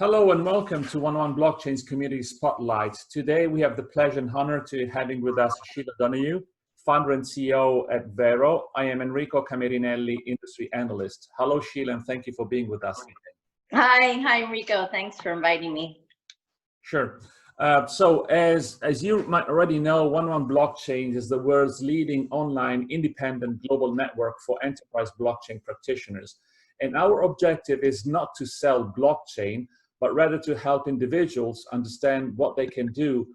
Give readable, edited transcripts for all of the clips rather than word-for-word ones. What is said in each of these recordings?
Hello and welcome to 101 Blockchain's Community Spotlight. Today we have the pleasure and honor to having with us Sheila Donohue, founder and CEO at Vero. I am Enrico Camerinelli, industry analyst. Hello Sheila, and thank you for being with us today. Hi Enrico, thanks for inviting me. Sure. So as you might already know, 101 Blockchain is the world's leading online independent global network for enterprise blockchain practitioners. And our objective is not to sell blockchain, but rather to help individuals understand what they can do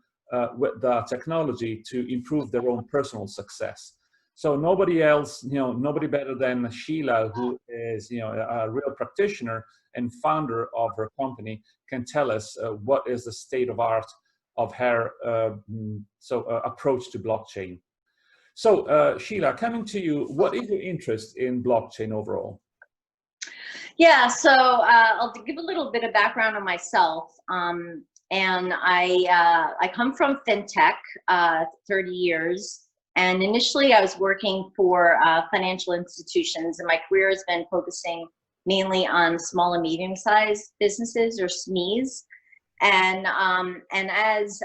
with the technology to improve their own personal success. So nobody else, nobody better than Sheila, who is, a real practitioner and founder of her company, can tell us what is the state of art of her approach to blockchain. So Sheila, coming to you, what is your interest in blockchain overall? Yeah, so I'll give a little bit of background on myself. And I come from fintech, 30 years. And initially I was working for financial institutions, and my career has been focusing mainly on small and medium-sized businesses, or SMEs. And as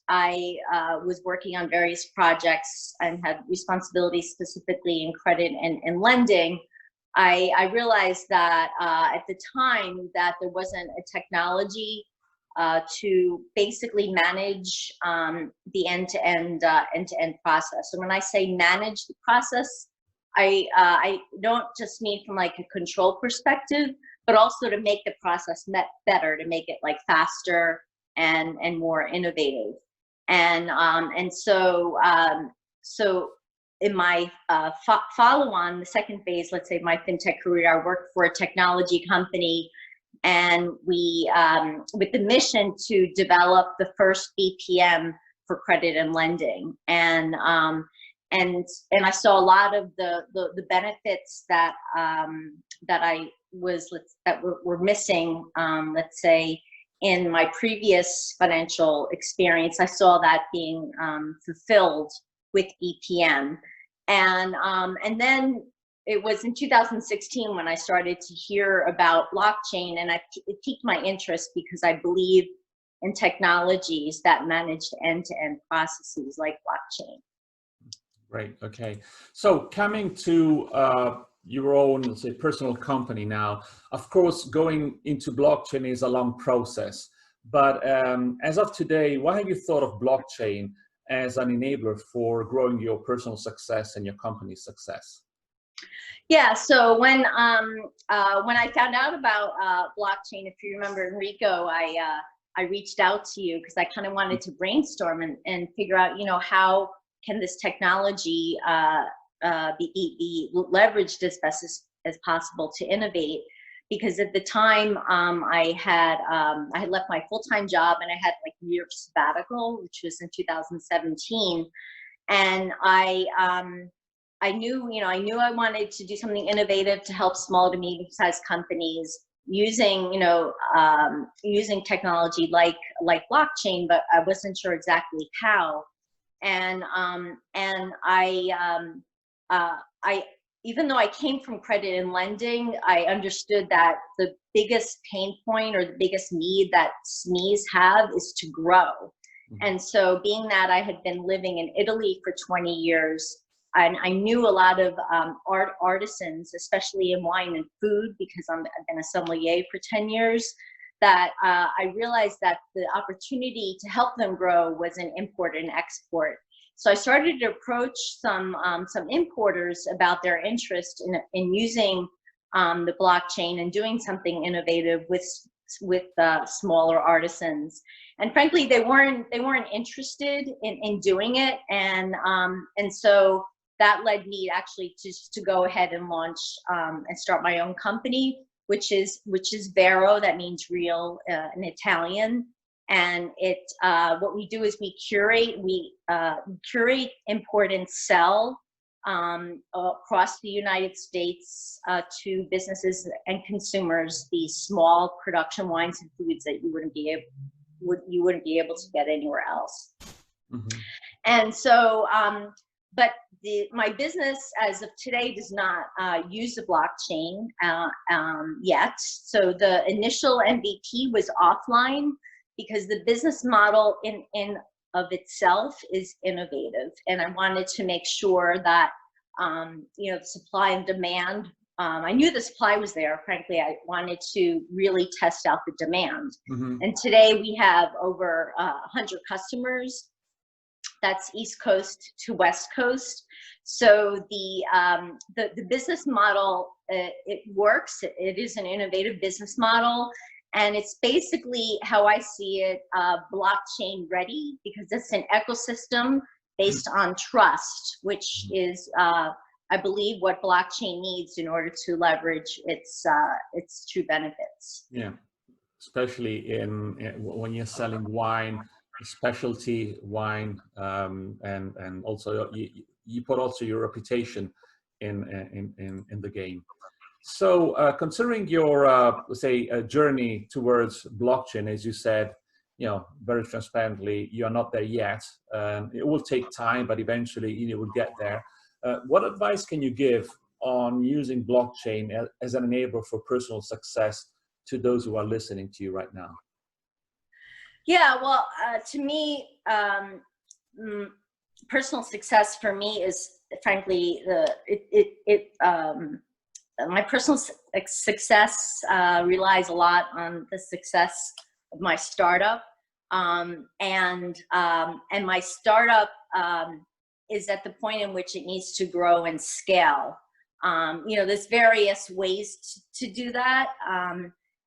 I was working on various projects and had responsibilities specifically in credit and lending, I realized that at the time that there wasn't a technology to basically manage the end-to-end process. So when I say manage the process, I don't just mean from like a control perspective, but also to make the process better, to make it like faster and more innovative. And so in my follow-on, the second phase, let's say my fintech career, I worked for a technology company, and we, with the mission to develop the first BPM for credit and lending. And I saw a lot of the benefits that were missing, let's say, in my previous financial experience. I saw that being fulfilled with BPM. And then it was in 2016 when I started to hear about blockchain, and it piqued my interest because I believe in technologies that managed end-to-end processes like blockchain. Right, okay. So coming to your own, let's say, personal company now, of course, going into blockchain is a long process. But as of today, what have you thought of blockchain as an enabler for growing your personal success and your company's success? Yeah, so when I found out about blockchain, if you remember, Enrico, I reached out to you because I kind of wanted to brainstorm and figure out, how can this technology be leveraged as best as possible to innovate. Because at the time I had left my full-time job, and I had like a year of sabbatical, which was in 2017, and I knew I wanted to do something innovative to help small to medium-sized companies using using technology like blockchain, but I wasn't sure exactly how. And I even though I came from credit and lending, I understood that the biggest pain point or the biggest need that SMEs have is to grow. And so being that I had been living in Italy for 20 years, and I knew a lot of artisans, especially in wine and food, because I've been a sommelier for 10 years, that I realized that the opportunity to help them grow was in import and export. So I started to approach some importers about their interest in using the blockchain and doing something innovative with smaller artisans. And frankly, they weren't interested in doing it, and so that led me actually to go ahead and launch and start my own company, which is Vero. That means real in Italian. And what we do is we curate, import, and sell across the United States to businesses and consumers these small production wines and foods that you wouldn't be able to get anywhere else. Mm-hmm. And so my business as of today does not use the blockchain yet. So the initial MVP was offline because the business model in of itself is innovative, and I wanted to make sure that you know, supply and demand. I knew the supply was there. Frankly, I wanted to really test out the demand. Mm-hmm. And today we have over 100 customers. That's East Coast to West Coast. So the business model, it works. It is an innovative business model. And it's basically, how I see it, blockchain ready, because it's an ecosystem based on trust, which is, I believe, what blockchain needs in order to leverage its true benefits. Yeah, especially when you're selling wine, specialty wine, and also you put also your reputation in the game. So considering your let's say journey towards blockchain, as you said, you know, very transparently, you're not there yet. It will take time, but eventually you will get there. What advice can you give on using blockchain as an enabler for personal success to those who are listening to you right now? Yeah, well, to me, personal success for me is, frankly, my personal success relies a lot on the success of my startup, and my startup is at the point in which it needs to grow and scale. You know, there's various ways to do that.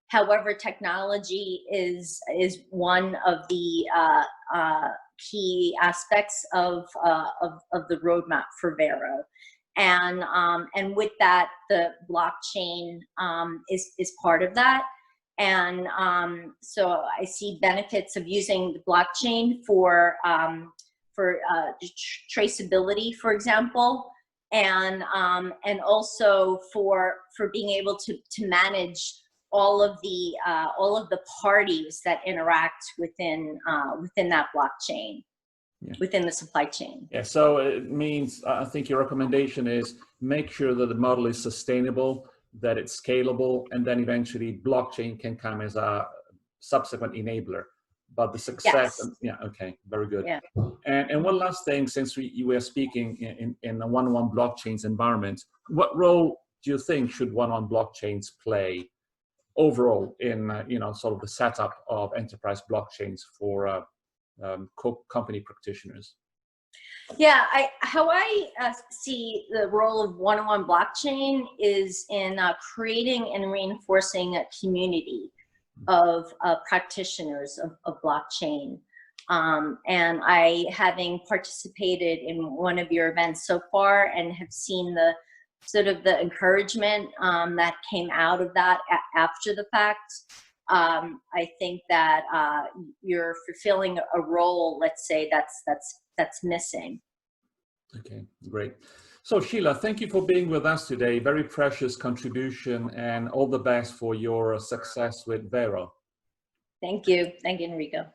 However, technology is one of the key aspects of the roadmap for Vero. And with that, the blockchain is part of that. And so I see benefits of using the blockchain for traceability, for example, and also for being able to manage all of the parties that interact within that blockchain. Yeah. Within the supply chain. Yeah, so it means, I think your recommendation is make sure that the model is sustainable, that it's scalable, and then eventually blockchain can come as a subsequent enabler. But the success, yes. Yeah, okay, very good. Yeah. And one last thing, since we were speaking in a one-on-one blockchains environment, what role do you think should one-on-one blockchains play overall in you know, sort of the setup of enterprise blockchains for company practitioners? Yeah, how I see the role of one-on-one blockchain is in creating and reinforcing a community of practitioners of blockchain. And having participated in one of your events so far and have seen the sort of the encouragement that came out of that after the fact, I think that you're fulfilling a role, let's say, that's missing. Okay, great. So Sheila, thank you for being with us today. Very precious contribution, and all the best for your success with Vero. Thank you. Thank you, Enrico.